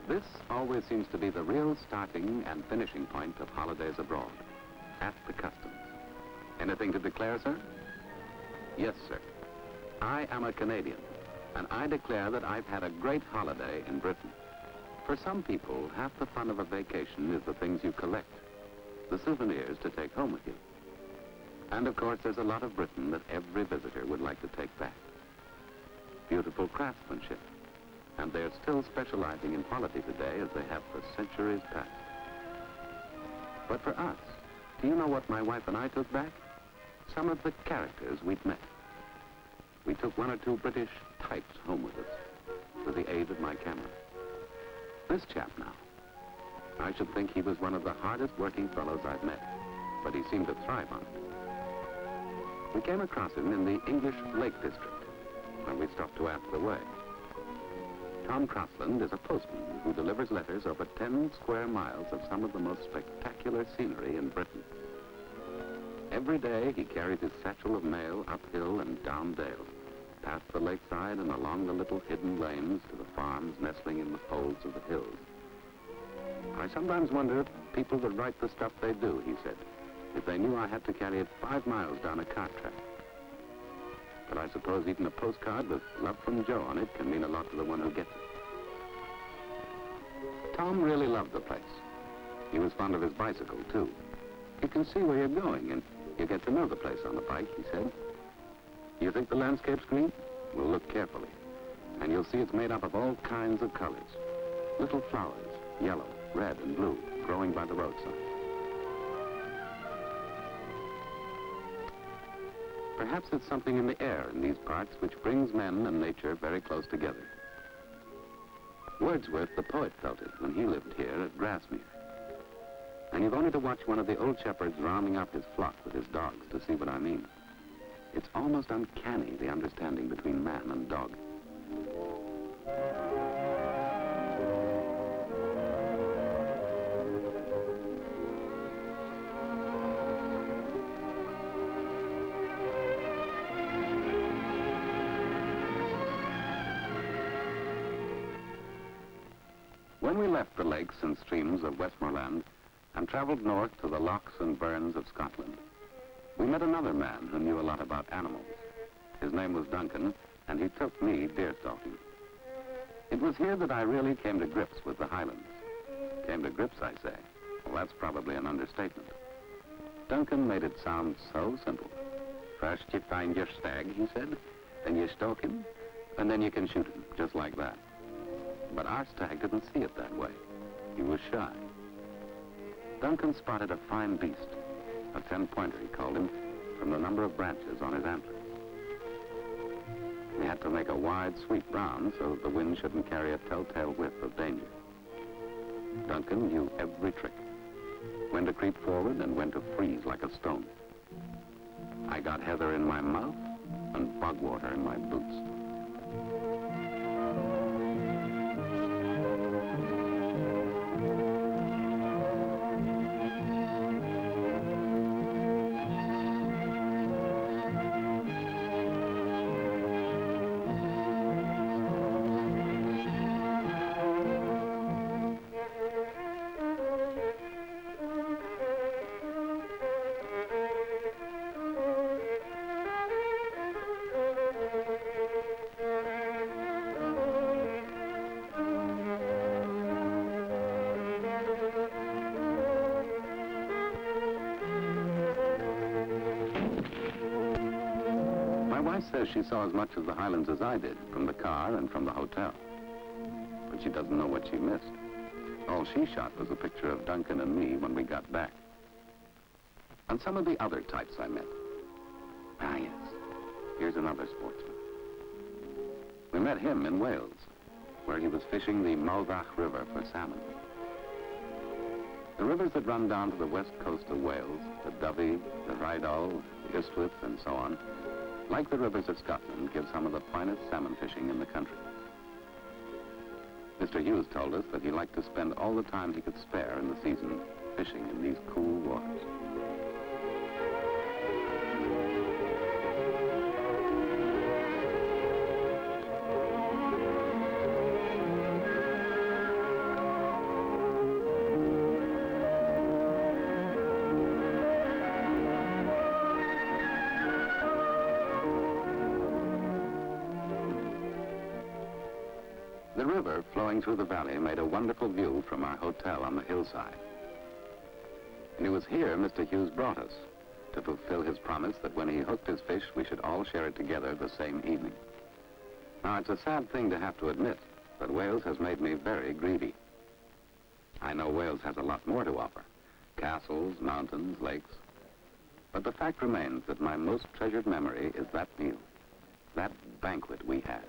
This always seems to be the real starting and finishing point of holidays abroad, at the customs. Anything to declare, sir? Yes, sir. I am a Canadian, and I declare that I've had a great holiday in Britain. For some people, half the fun of a vacation is the things you collect, the souvenirs to take home with you. And of course, there's a lot of Britain that every visitor would like to take back. Beautiful craftsmanship, and they're still specializing in quality today as they have for centuries past. But for us, do you know what my wife and I took back? Some of the characters we'd met. We took one or two British types home with us, with the aid of my camera. This chap now, I should think he was one of the hardest working fellows I've met, but he seemed to thrive on it. We came across him in the English Lake District, where we stopped to ask the way. Tom Crossland is a postman who delivers letters over 10 square miles of some of the most spectacular scenery in Britain. Every day he carries his satchel of mail uphill and down dale, past the lakeside and along the little hidden lanes to the farms nestling in the folds of the hills. I sometimes wonder if people would write the stuff they do, he said, if they knew I had to carry it 5 miles down a cart track. But I suppose even a postcard with "Love from Joe" on it can mean a lot to the one who gets it. Tom really loved the place. He was fond of his bicycle, too. You can see where you're going, and you get to know the place on the bike, he said. You think the landscape's green? We'll look carefully. And you'll see it's made up of all kinds of colors. Little flowers, yellow, red, and blue, growing by the roadside. Perhaps it's something in the air in these parts which brings men and nature very close together. Wordsworth, the poet, felt it when he lived here at Grasmere. And you've only to watch one of the old shepherds rounding up his flock with his dogs to see what I mean. It's almost uncanny, the understanding between man and dog. When we left the lakes and streams of Westmoreland and traveled north to the lochs and burns of Scotland, we met another man who knew a lot about animals. His name was Duncan, and he took me deer stalking. It was here that I really came to grips with the Highlands. Came to grips, I say. Well, that's probably an understatement. Duncan made it sound so simple. First you find your stag, he said, then you stalk him, and then you can shoot him, just like that. But our stag didn't see it that way. He was shy. Duncan spotted a fine beast, a 10-pointer, he called him, from the number of branches on his antlers. He had to make a wide sweep round so that the wind shouldn't carry a telltale whiff of danger. Duncan knew every trick, when to creep forward and when to freeze like a stone. I got heather in my mouth and bog water in my boots. Says she saw as much of the Highlands as I did, from the car and from the hotel. But she doesn't know what she missed. All she shot was a picture of Duncan and me when we got back. And some of the other types I met. Ah, yes. Here's another sportsman. We met him in Wales, where he was fishing the Mulvach River for salmon. The rivers that run down to the west coast of Wales, the Dovey, the Rheidol, the Ystwyth, and so on, like the rivers of Scotland, give some of the finest salmon fishing in the country. Mr. Hughes told us that he liked to spend all the time he could spare in the season fishing in these cool waters. The river flowing through the valley made a wonderful view from our hotel on the hillside. And it was here Mr. Hughes brought us to fulfill his promise that when he hooked his fish, we should all share it together the same evening. Now, it's a sad thing to have to admit, but Wales has made me very greedy. I know Wales has a lot more to offer. Castles, mountains, lakes. But the fact remains that my most treasured memory is that meal, that banquet we had.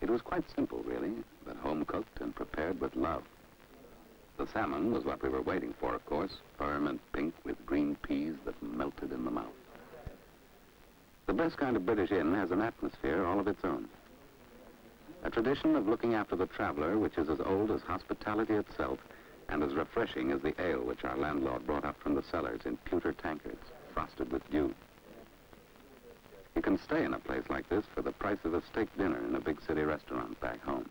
It was quite simple, really, but home-cooked and prepared with love. The salmon was what we were waiting for, of course, firm and pink with green peas that melted in the mouth. The best kind of British inn has an atmosphere all of its own. A tradition of looking after the traveler which is as old as hospitality itself and as refreshing as the ale which our landlord brought up from the cellars in pewter tankards, frosted with dew. You can stay in a place like this for the price of a steak dinner in a big city restaurant back home.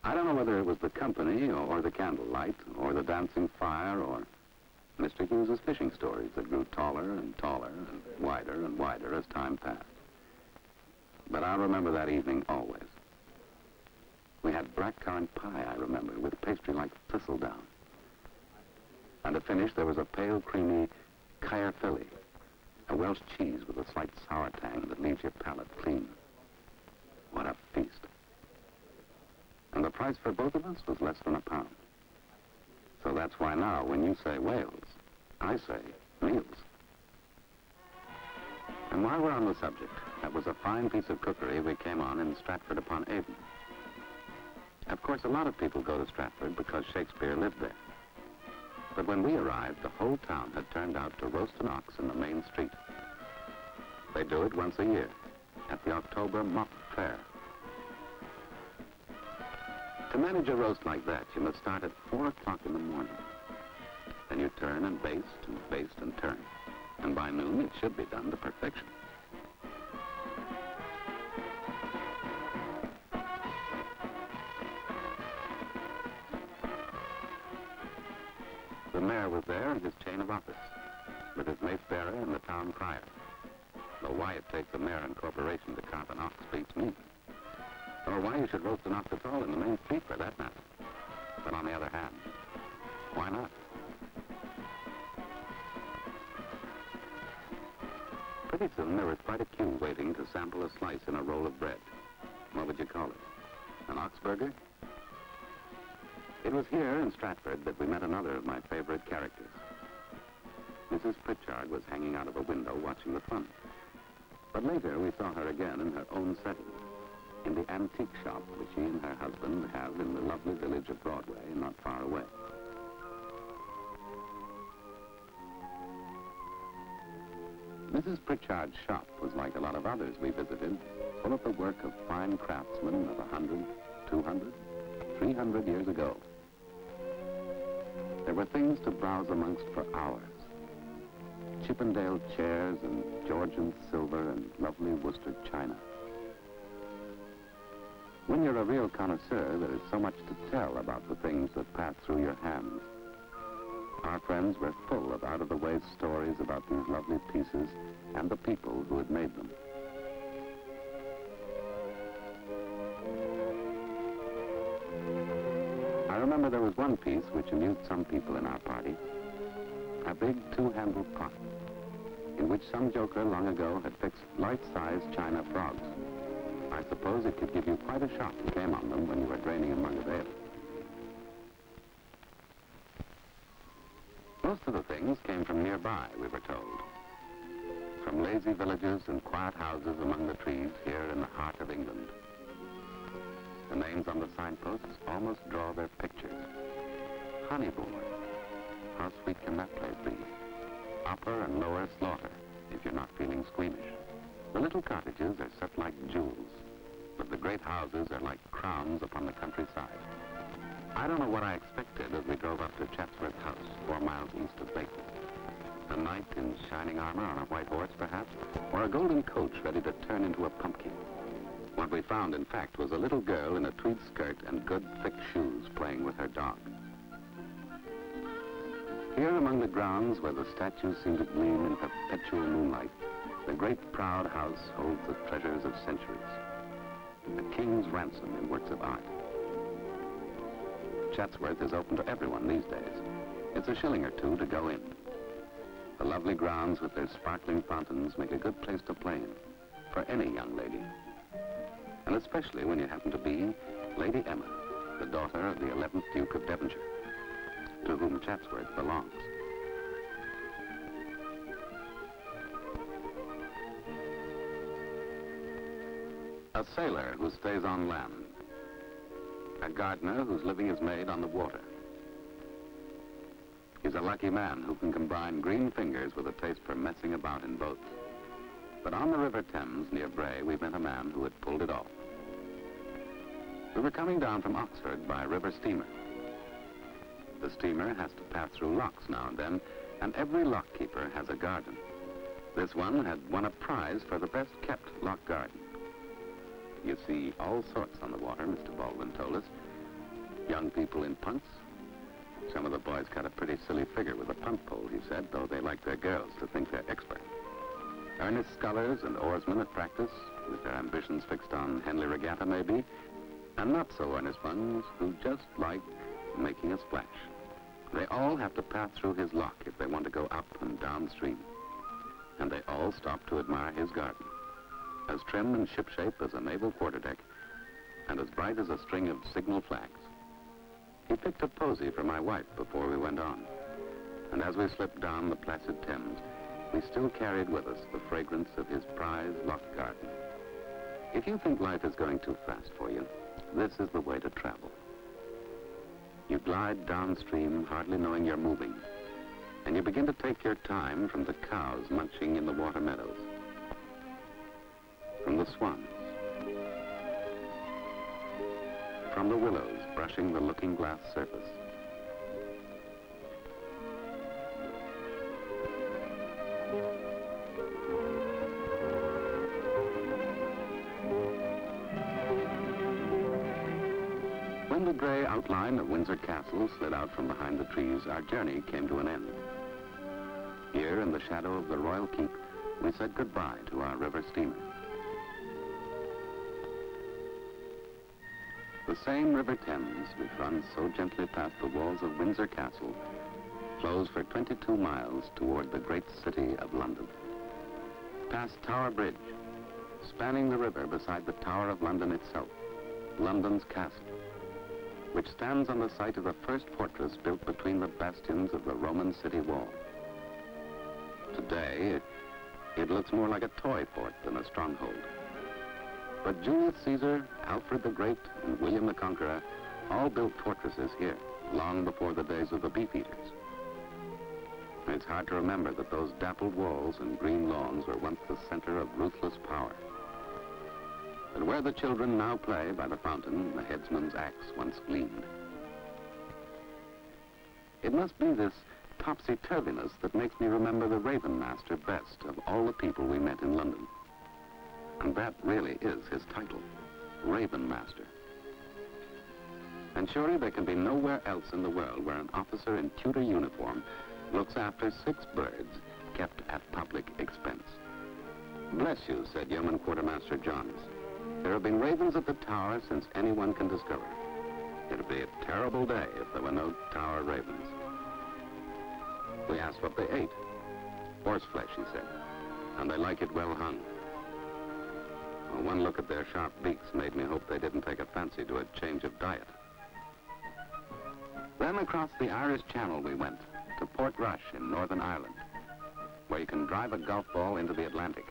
I don't know whether it was the company or the candlelight or the dancing fire or Mr. Hughes's fishing stories that grew taller and taller and wider as time passed. But I'll remember that evening always. We had blackcurrant pie, I remember, with pastry like thistledown. And to finish, there was a pale, creamy Caerphilly, a Welsh cheese with a slight sour tang that leaves your palate clean. What a feast. And the price for both of us was less than £1. So that's why now, when you say Wales, I say meals. And while we're on the subject, that was a fine piece of cookery we came on in Stratford-upon-Avon. Of course, a lot of people go to Stratford because Shakespeare lived there. But when we arrived, the whole town had turned out to roast an ox in the main street. They do it once a year, at the October Mock Fair. To manage a roast like that, you must start at 4 o'clock in the morning. Then you turn and baste and turn. And by noon, it should be done to perfection. The mayor was there in his chain of office, with his mace bearer and the town crier. Though why it takes a mayor and corporation to carve an ox beats me. Or why you should roast an ox at all in the main street, for that matter. But on the other hand, why not? Pretty soon there was quite a queue waiting to sample a slice in a roll of bread. What would you call it? An ox burger? It was here in Stratford that we met another of my favorite characters. Mrs. Pritchard was hanging out of a window watching the fun. But later we saw her again in her own setting, in the antique shop which she and her husband have in the lovely village of Broadway, not far away. Mrs. Pritchard's shop was like a lot of others we visited, full of the work of fine craftsmen of 100, 200, 300 years ago. There were things to browse amongst for hours. Chippendale chairs and Georgian silver and lovely Worcester china. When you're a real connoisseur, there is so much to tell about the things that pass through your hands. Our friends were full of out-of-the-way stories about these lovely pieces and the people who had made them. I remember there was one piece which amused some people in our party, a big two-handled pot, in which some joker long ago had fixed life-size china frogs. I suppose it could give you quite a shock you came on them when you were draining a mug of ale. Most of the things came from nearby, we were told. From lazy villages and quiet houses among the trees here in the heart of England. The names on the signposts almost draw their pictures. Honeybourne. How sweet can that place be? Upper and lower slaughter, if you're not feeling squeamish. The little cottages are set like jewels, but the great houses are like crowns upon the countryside. I don't know what I expected as we drove up to Chatsworth House, 4 miles east of Bacon. A knight in shining armor on a white horse, perhaps, or a golden coach ready to turn into a pumpkin. What we found, in fact, was a little girl in a tweed skirt and good, thick shoes playing with her dog. Here among the grounds where the statues seem to gleam in perpetual moonlight, the great proud house holds the treasures of centuries. A king's ransom in works of art. Chatsworth is open to everyone these days. It's a shilling or two to go in. The lovely grounds with their sparkling fountains make a good place to play in for any young lady. And especially when you happen to be Lady Emma, the daughter of the 11th Duke of Devonshire, to whom Chatsworth belongs. A sailor who stays on land. A gardener whose living is made on the water. He's a lucky man who can combine green fingers with a taste for messing about in boats. But on the River Thames near Bray, we met a man who had pulled it off. We were coming down from Oxford by a river steamer. The steamer has to pass through locks now and then, and every lock keeper has a garden. This one had won a prize for the best kept lock garden. You see all sorts on the water, Mr. Baldwin told us. Young people in punts. Some of the boys cut a pretty silly figure with a punt pole, he said, though they like their girls to think they're expert. Earnest scullers and oarsmen at practice, with their ambitions fixed on Henley Regatta maybe, and not so earnest ones who just like making a splash. They all have to pass through his lock if they want to go up and downstream. And they all stop to admire his garden, as trim and shipshape as a naval quarterdeck, and as bright as a string of signal flags. He picked a posy for my wife before we went on, and as we slipped down the placid Thames, we still carried with us the fragrance of his prize lock garden. If you think life is going too fast for you, this is the way to travel. You glide downstream, hardly knowing you're moving, and you begin to take your time from the cows munching in the water meadows, from the swans, from the willows brushing the looking-glass surface. When the gray outline of Windsor Castle slid out from behind the trees, our journey came to an end. Here, in the shadow of the Royal Keep, we said goodbye to our river steamer. The same River Thames, which runs so gently past the walls of Windsor Castle, flows for 22 miles toward the great city of London. Past Tower Bridge, spanning the river beside the Tower of London itself, London's castle, which stands on the site of the first fortress built between the bastions of the Roman city wall. Today, it looks more like a toy fort than a stronghold. But Julius Caesar, Alfred the Great, and William the Conqueror all built fortresses here, long before the days of the beef-eaters. It's hard to remember that those dappled walls and green lawns were once the center of ruthless power. But where the children now play by the fountain, the headsman's axe once gleamed. It must be this topsy-turviness that makes me remember the Raven Master best of all the people we met in London. And that really is his title, Raven Master. And surely there can be nowhere else in the world where an officer in pewter uniform looks after 6 birds kept at public expense. Bless you, said Yeoman Quartermaster Johns. There have been ravens at the tower since anyone can discover. It'd be a terrible day if there were no tower ravens. We asked what they ate. Horse flesh, he said, and they like it well hung. Well, one look at their sharp beaks made me hope they didn't take a fancy to a change of diet. Then across the Irish Channel we went, to Port Rush in Northern Ireland, where you can drive a golf ball into the Atlantic.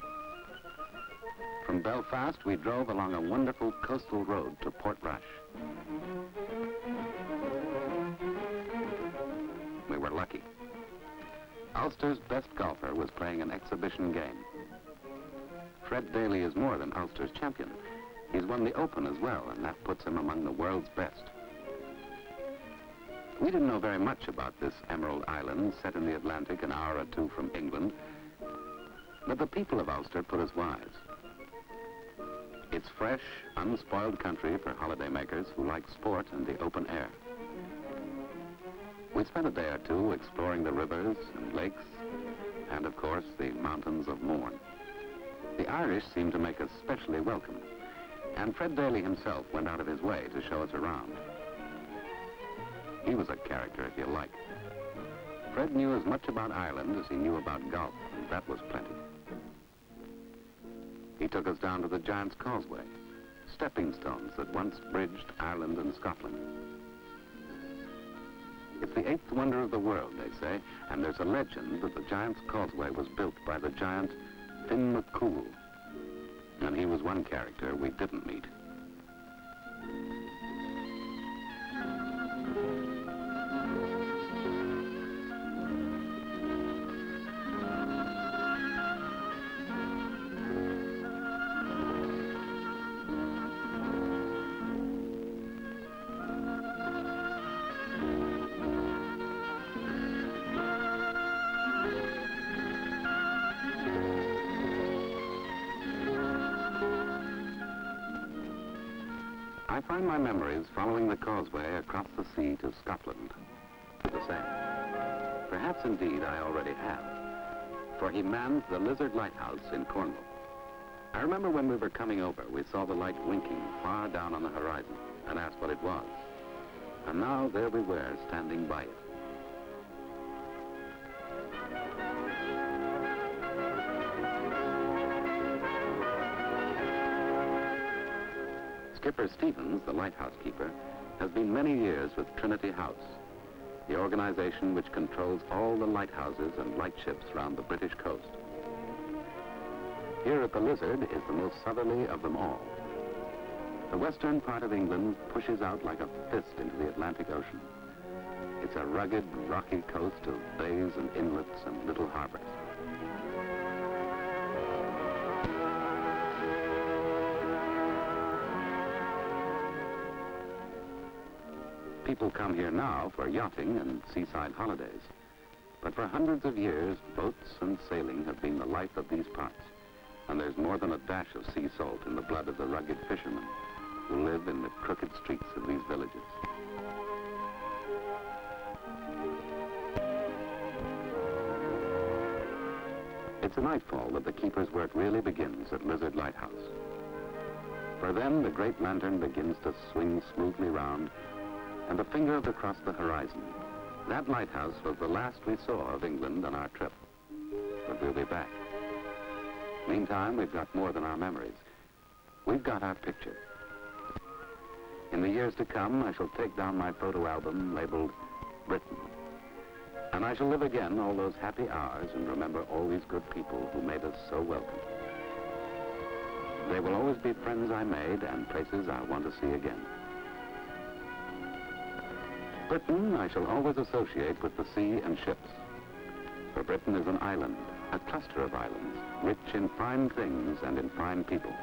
From Belfast, we drove along a wonderful coastal road to Port Rush. We were lucky. Ulster's best golfer was playing an exhibition game. Fred Daly is more than Ulster's champion. He's won the Open as well, and that puts him among the world's best. We didn't know very much about this Emerald Island set in the Atlantic an hour or two from England, but the people of Ulster put us wise. It's fresh, unspoiled country for holidaymakers who like sport and the open air. We spent a day or two exploring the rivers and lakes, and of course the mountains of Mourne. The Irish seemed to make us specially welcome, and Fred Daly himself went out of his way to show us around. He was a character, if you like. Fred knew as much about Ireland as he knew about golf, and that was plenty. He took us down to the Giant's Causeway, stepping stones that once bridged Ireland and Scotland. It's the eighth wonder of the world, they say, and there's a legend that the Giant's Causeway was built by the giant Finn McCool. And he was one character we didn't meet. I find my memories following the causeway across the sea to Scotland. The same. Perhaps indeed I already have, for he manned the Lizard Lighthouse in Cornwall. I remember when we were coming over, we saw the light winking far down on the horizon and asked what it was. And now there we were, standing by it. Skipper Stevens, the lighthouse keeper, has been many years with Trinity House, the organization which controls all the lighthouses and lightships round the British coast. Here at the Lizard is the most southerly of them all. The western part of England pushes out like a fist into the Atlantic Ocean. It's a rugged, rocky coast of bays and inlets and little harbors. People come here now for yachting and seaside holidays. But for hundreds of years, boats and sailing have been the life of these parts. And there's more than a dash of sea salt in the blood of the rugged fishermen who live in the crooked streets of these villages. It's a nightfall that the keeper's work really begins at Lizard Lighthouse. For then the great lantern begins to swing smoothly round and the finger across the horizon. That lighthouse was the last we saw of England on our trip. But we'll be back. Meantime, we've got more than our memories. We've got our picture. In the years to come, I shall take down my photo album labeled Britain. And I shall live again all those happy hours and remember all these good people who made us so welcome. They will always be friends I made and places I want to see again. Britain I shall always associate with the sea and ships. For Britain is an island, a cluster of islands, rich in fine things and in fine people.